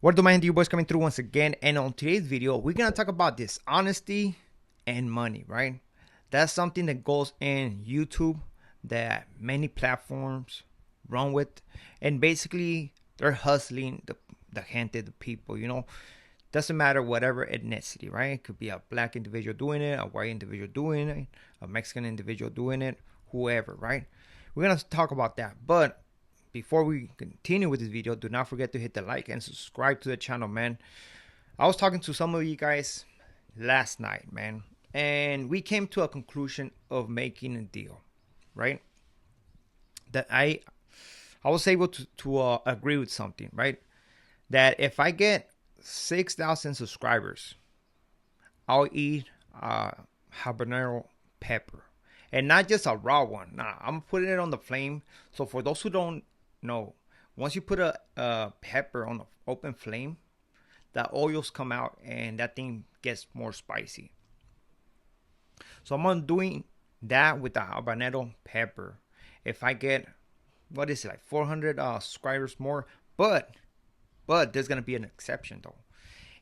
What do my you boys coming through once again? And on today's video, we're gonna talk about dishonesty and money, right? That's something that goes in YouTube that many platforms run with, and basically they're hustling the gente, the people. Doesn't matter whatever ethnicity, right? It could be a black individual doing it, a white individual doing it, a Mexican individual doing it, whoever, right? We're gonna talk about that, but before we continue with this video, do not forget to hit the like and subscribe to the channel, man. I was talking to some of you guys last night, man, and we came to a conclusion of making a deal, right? That I was able to agree with something, right? That if I get 6,000 subscribers, I'll eat habanero pepper, and not just a raw one. Nah, I'm putting it on the flame. So for those who don't know, once you put a pepper on the open flame, the oils come out and that thing gets more spicy. So I'm doing that with the habanero pepper. If I get, what is it, like 400 subscribers more, but there's gonna be an exception though.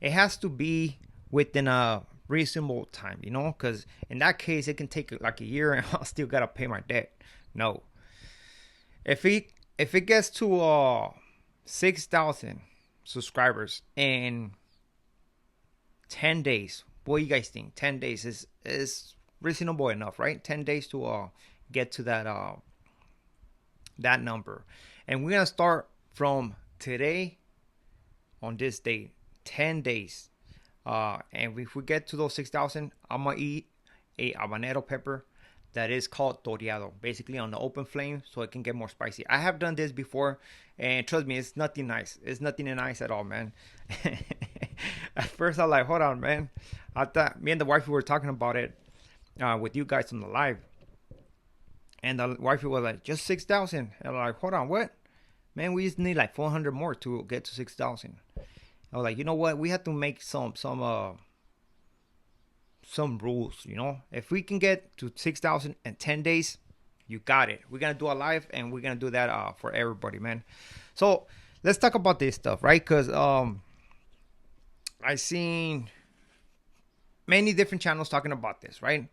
It has to be within a reasonable time, because in that case it can take like a year and I still gotta pay my debt. No, if it gets to 6,000 subscribers in 10 days, what do you guys think? 10 days is reasonable enough, right? 10 days to get to that number. And we're gonna start from today on this date, 10 days. And if we get to those 6,000, I'm gonna eat a habanero pepper that is called toreado, basically on the open flame, so it can get more spicy. I have done this before, and trust me, it's nothing nice. It's nothing nice at all, man. At first, I was like, hold on, man. I thought me and the wife were talking about it with you guys on the live, and the wife was like, just 6,000. And I'm like, hold on, what? Man, we just need like 400 more to get to 6,000. I was like, you know what? We have to make some rules, If we can get to 6,000 in 10 days, you got it. We're gonna do a live, and we're gonna do that for everybody, man. So let's talk about this stuff, right? Because I seen many different channels talking about this, right?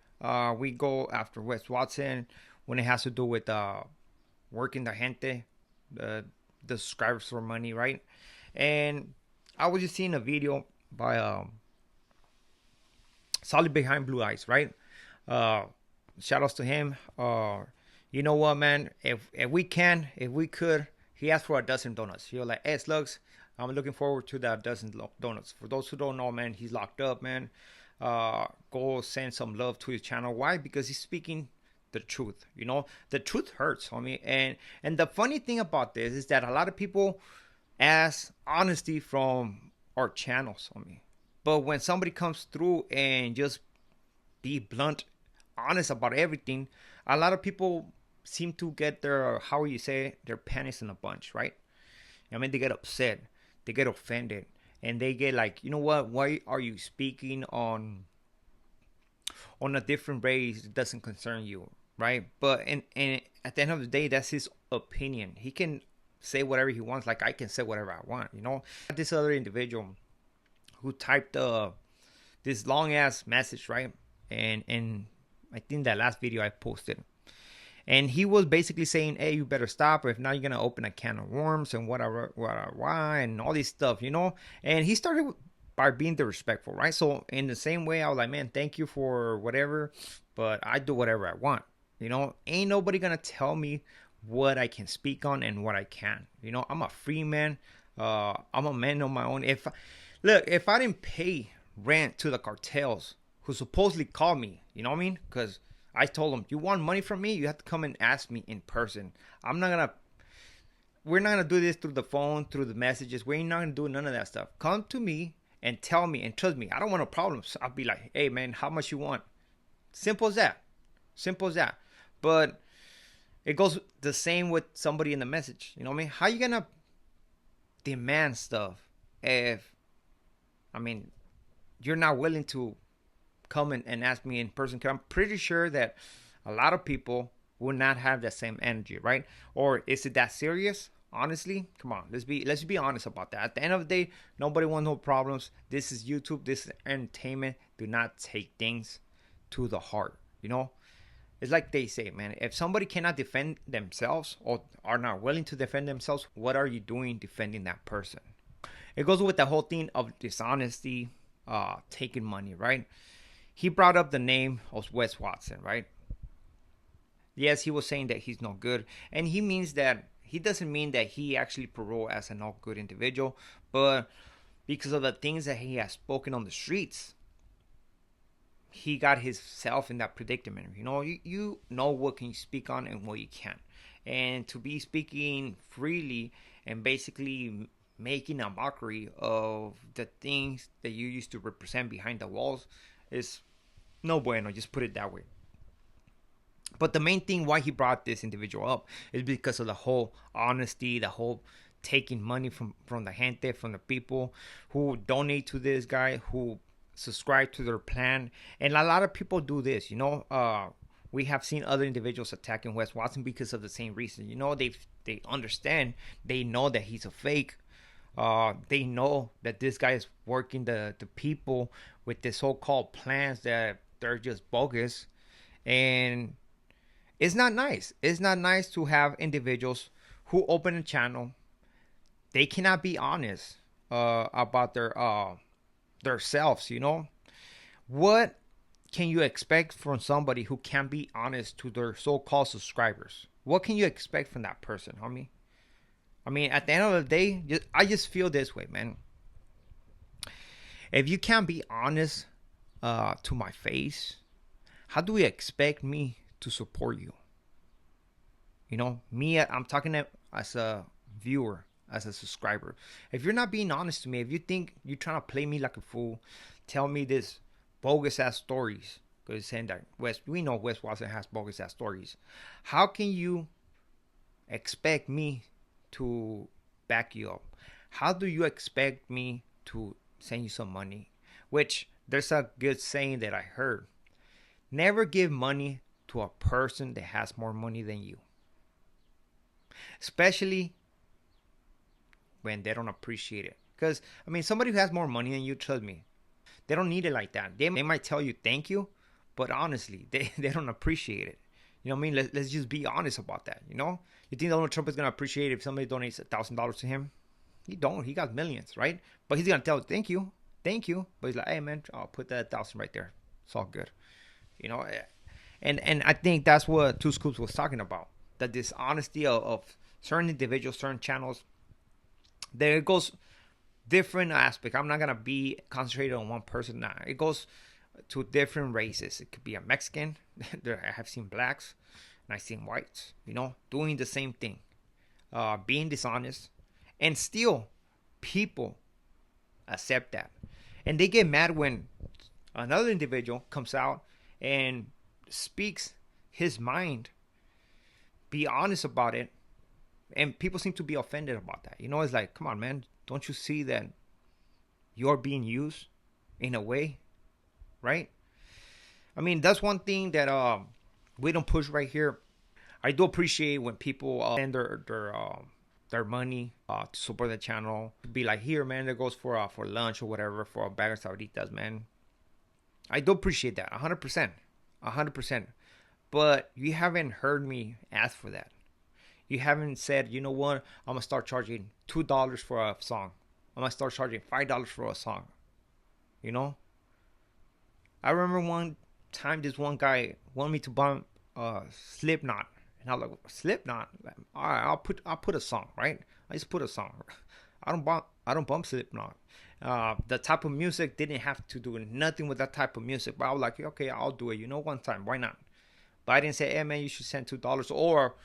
We go after Wes Watson when it has to do with working the gente, the subscribers for money, right? And I was just seeing a video by Solid Behind Blue Eyes, right? Shout outs to him. You know what, man? If we could, he asked for a dozen donuts. He was like, hey, Slugs, I'm looking forward to that dozen donuts. For those who don't know, man, he's locked up, man. Go send some love to his channel. Why? Because he's speaking the truth. The truth hurts, homie. And the funny thing about this is that a lot of people ask honesty from our channels, homie. But when somebody comes through and just be blunt, honest about everything, a lot of people seem to get their, how you say, their panties in a bunch, right? I mean, they get upset, they get offended, and they get like, you know what? Why are you speaking on a different race? It doesn't concern you, right? But and at the end of the day, that's his opinion. He can say whatever he wants, like I can say whatever I want, This other individual who typed this long ass message, right? And I think that last video I posted, and he was basically saying, hey, you better stop, or if not, you're gonna open a can of worms and why and all this stuff, And he started by being disrespectful, right? So in the same way, I was like, man, thank you for whatever, but I do whatever I want, Ain't nobody gonna tell me what I can speak on and what I can, I'm a free man. I'm a man on my own. If I didn't pay rent to the cartels who supposedly called me, you know what I mean? Because I told them, you want money from me? You have to come and ask me in person. We're not going to do this through the phone, through the messages. We're not going to do none of that stuff. Come to me and tell me, and trust me, I don't want no problems. I'll be like, hey, man, how much you want? Simple as that. Simple as that. But it goes the same with somebody in the message. You know what I mean? How you going to demand stuff if, you're not willing to come and ask me in person? Cause I'm pretty sure that a lot of people will not have that same energy, right? Or is it that serious? Honestly, come on, let's be honest about that. At the end of the day, nobody wants no problems. This is YouTube. This is entertainment. Do not take things to the heart. It's like they say, man. If somebody cannot defend themselves or are not willing to defend themselves, what are you doing defending that person? It goes with the whole thing of dishonesty, taking money, right? He brought up the name of Wes Watson, right? Yes, he was saying that he's not good, and he doesn't mean that he actually parole as a not good individual, but because of the things that he has spoken on the streets, he got himself in that predicament. You know what can you speak on and what you can't, and to be speaking freely and basically making a mockery of the things that you used to represent behind the walls is no bueno. Just put it that way. But the main thing why he brought this individual up is because of the whole honesty, the whole taking money from the gente, from the people who donate to this guy, who subscribe to their plan. And a lot of people do this, we have seen other individuals attacking Wes Watson because of the same reason. They understand, they know that he's a fake. They know that this guy is working the people with the so-called plans that they're just bogus. And it's not nice. It's not nice to have individuals who open a channel. They cannot be honest about their selves. What can you expect from somebody who can't be honest to their so-called subscribers? What can you expect from that person, homie? I mean, at the end of the day, I just feel this way, man. If you can't be honest to my face, how do you expect me to support you? Me, I'm talking as a viewer, as a subscriber. If you're not being honest to me, if you think you're trying to play me like a fool, tell me this bogus ass stories, because saying that we know Wes Watson has bogus ass stories. How can you expect me to back you up? How do you expect me to send you some money? Which there's a good saying that I heard: never give money to a person that has more money than you, especially when they don't appreciate it. Because somebody who has more money than you, trust me, they don't need it like that. They might tell you thank you, but honestly, they don't appreciate it. You know what I mean? Let's just be honest about that. You think Donald Trump is gonna appreciate if somebody donates $1,000 to him? He don't. He got millions, right? But he's gonna tell thank you. But he's like, hey man, I'll put that 1,000 right there. It's all good. And I think that's what Two Scoops was talking about. The dishonesty of certain individuals, certain channels. There goes different aspects. I'm not gonna be concentrated on one person now. It goes to different races. It could be a Mexican. I have seen blacks and I've seen whites, doing the same thing, being dishonest, and still people accept that, and they get mad when another individual comes out and speaks his mind, be honest about it, and people seem to be offended about that. It's like, come on, man, don't you see that you're being used in a way, right? That's one thing that we don't push right here. I do appreciate when people send their money to support the channel. Be like, here, man, that goes for lunch or whatever, for a bag of sabritas, man. I do appreciate that, 100%, 100%. But you haven't heard me ask for that. You haven't said, you know what, I'm gonna start charging $2 for a song. I'm gonna start charging $5 for a song. I remember one time this one guy wanted me to bump Slipknot, and I was like, Slipknot? All right, I'll put a song, right? I just put a song. I don't bump Slipknot. The type of music didn't have to do nothing with that type of music, but I was like, okay, I'll do it. One time, why not? But I didn't say, hey man, you should send $2, or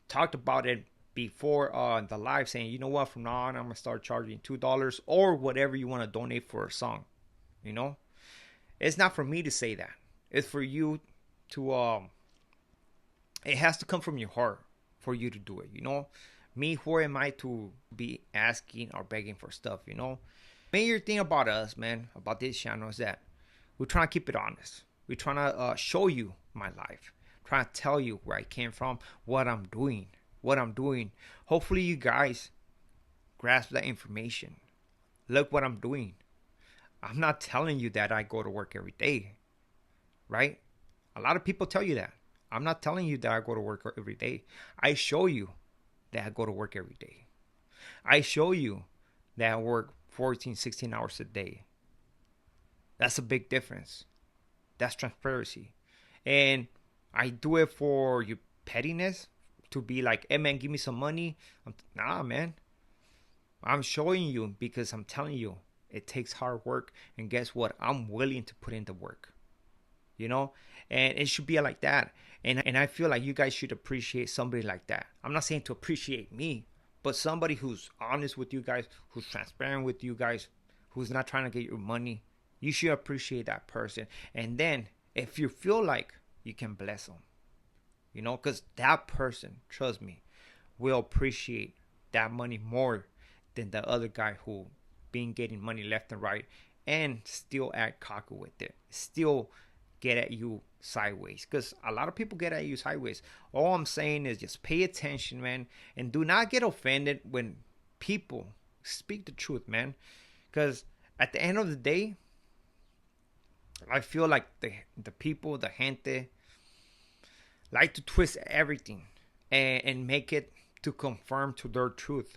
talked about it before the live, saying, you know what, from now on I'm gonna start charging $2 or whatever you want to donate for a song. It's not for me to say that. It's for you to it has to come from your heart for you to do it. Me, who am I to be asking or begging for stuff? Major thing about us, man, about this channel, is that we're trying to keep it honest. We're trying to show you my life, trying to tell you where I came from, what I'm doing. what I'm doing. Hopefully you guys grasp that information. Look what I'm doing. I'm not telling you that I go to work every day, right? A lot of people tell you that. I'm not telling you that I go to work every day. I show you that I go to work every day. I show you that I work 14, 16 hours a day. That's a big difference. That's transparency. And I do it for your pettiness, to be like, hey man, give me some money. Nah, man. I'm showing you because I'm telling you it takes hard work. And guess what? I'm willing to put in the work. You know? And it should be like that. And I feel like you guys should appreciate somebody like that. I'm not saying to appreciate me, but somebody who's honest with you guys, who's transparent with you guys, who's not trying to get your money. You should appreciate that person. And then if you feel like you can bless them, you know, because that person, trust me, will appreciate that money more than the other guy who been getting money left and right and still act cocky with it. Still get at you sideways, because a lot of people get at you sideways. All I'm saying is just pay attention, man, and do not get offended when people speak the truth, man, because at the end of the day, I feel like the people, the gente, like to twist everything and make it to confirm to their truth.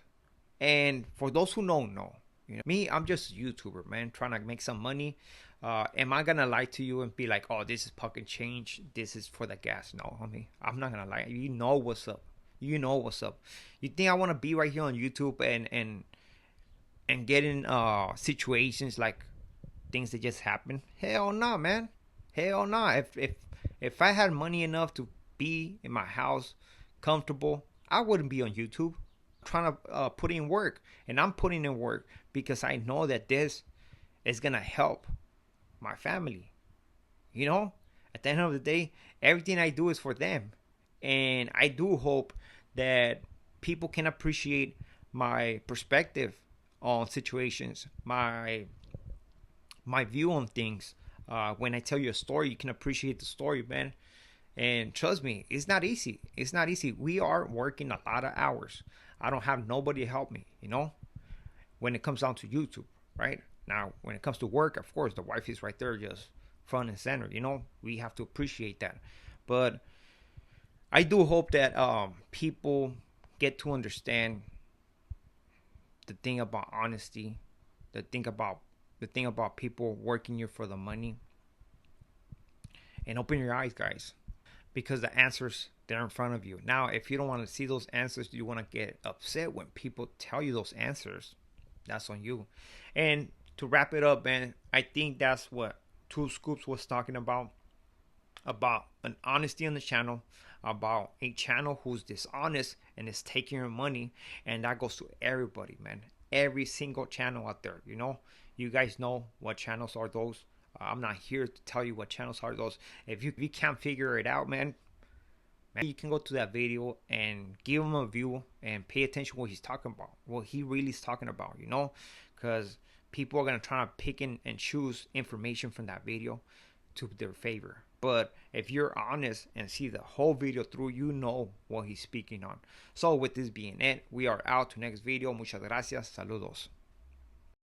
And for those who don't know, you know, me, I'm just a YouTuber, man, trying to make some money. Am I gonna lie to you and be like, oh, this is pocket change, this is for the gas? No, homie, I'm not gonna lie. You know what's up. You know what's up. You think I want to be right here on YouTube and get in situations like things that just happen? Hell no, man. Hell no. If I had money enough to be in my house comfortable, I wouldn't be on YouTube. I'm trying to put in work, and I'm putting in work because I know that this is gonna help my family. You know, at the end of the day, everything I do is for them, and I do hope that people can appreciate my perspective on situations, my view on things. When I tell you a story, you can appreciate the story, man. And trust me, it's not easy. It's not easy. We are working a lot of hours. I don't have nobody to help me, you know, when it comes down to YouTube, right? Now, when it comes to work, of course, the wife is right there just front and center, you know. We have to appreciate that. But I do hope that people get to understand the thing about honesty, the thing about people working here for the money. And open your eyes, guys, because the answers, they're in front of you. Now, if you don't want to see those answers, you want to get upset when people tell you those answers, that's on you. And to wrap it up, man, I think that's what Two Scoops was talking about an honesty on the channel, about a channel who's dishonest and is taking your money. And that goes to everybody, man. Every single channel out there, you know. You guys know what channels are those. I'm not here to tell you what channels are those. If you can't figure it out, man, you can go to that video and give him a view and pay attention what he's talking about, what he really is talking about, you know, because people are going to try to pick and choose information from that video to their favor. But if you're honest and see the whole video through, you know what he's speaking on. So with this being it, we are out to next video. Muchas gracias. Saludos.